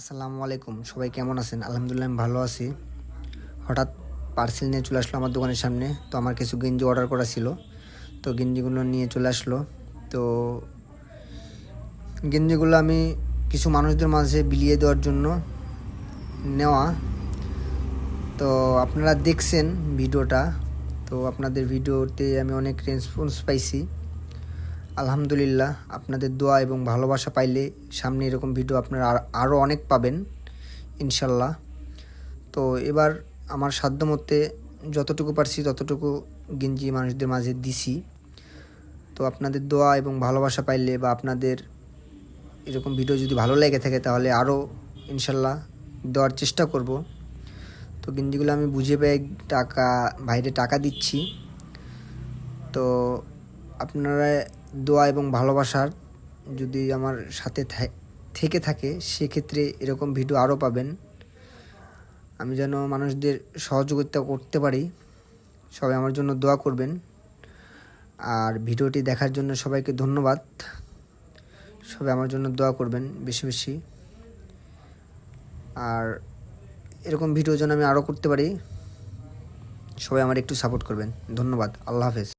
আসসালামু আলাইকুম, সবাই কেমন আছেন? আলহামদুলিল্লাহ আমি ভালো আছি। হঠাৎ পার্সেল নিয়ে চলে আসলো আমার দোকানের সামনে। তো আমার কিছু গেঞ্জি অর্ডার করা ছিল, তো গেঞ্জিগুলো নিয়ে চলে আসলো। তো গেঞ্জিগুলো আমি কিছু মানুষদের মাঝে বিলিয়ে দেওয়ার জন্য নেওয়া। তো আপনারা দেখছেন ভিডিওটা, তো আপনাদের ভিডিওতে আমি অনেক রেসপন্স পাইছি। আলহামদুলিল্লাহ, আপনাদের দোয়া এবং ভালোবাসা পাইলে সামনে এরকম ভিডিও আপনারা আরও অনেক পাবেন ইনশাল্লাহ। তো এবার আমার সাধ্যমতে যতটুকু পারছি ততটুকু গেঞ্জি মানুষদের মাঝে দিছি। তো আপনাদের দোয়া এবং ভালোবাসা পাইলে বা আপনাদের এরকম ভিডিও যদি ভালো লেগে থাকে তাহলে আরও ইনশাল্লাহ দেওয়ার চেষ্টা করব। তো গেঞ্জিগুলো আমি বুঝে পেয়ে বাইরে টাকা দিচ্ছি। তো আপনারা দোয়া এবং ভালোবাসার যদি আমার সাথে থেকে থাকে সেক্ষেত্রে এরকম ভিডিও আরও পাবেন। আমি যেন মানুষদের সহযোগিতা করতে পারি, সবাই আমার জন্য দোয়া করবেন। আর ভিডিওটি দেখার জন্য সবাইকে ধন্যবাদ। সবাই আমার জন্য দোয়া করবেন বেশি বেশি। আর এরকম ভিডিও যেন আমি আরও করতে পারি, সবাই আমার একটু সাপোর্ট করবেন। ধন্যবাদ। আল্লাহ হাফেজ।